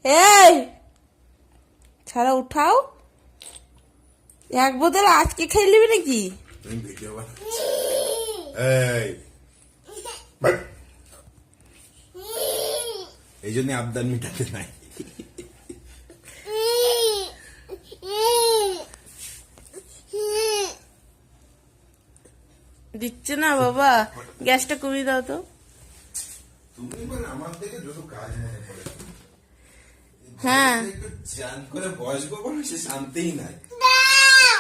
এই ছাড়া উঠাও, এক বোতল আজকে খেয়ে নিবি নাকি? তুমি ভিডিও বানাচ্ছ? এই জন্য আবদার মিটাতে নাই। দিচ্ছে না বাবা, গ্যাসটা কমিয়ে দাও তো। তুমি মানে আমার থেকে যত কাজ মনে পড়ে। হ্যাঁ একটু চান করে বসবো বলে সে শান্তিই নাই। দাও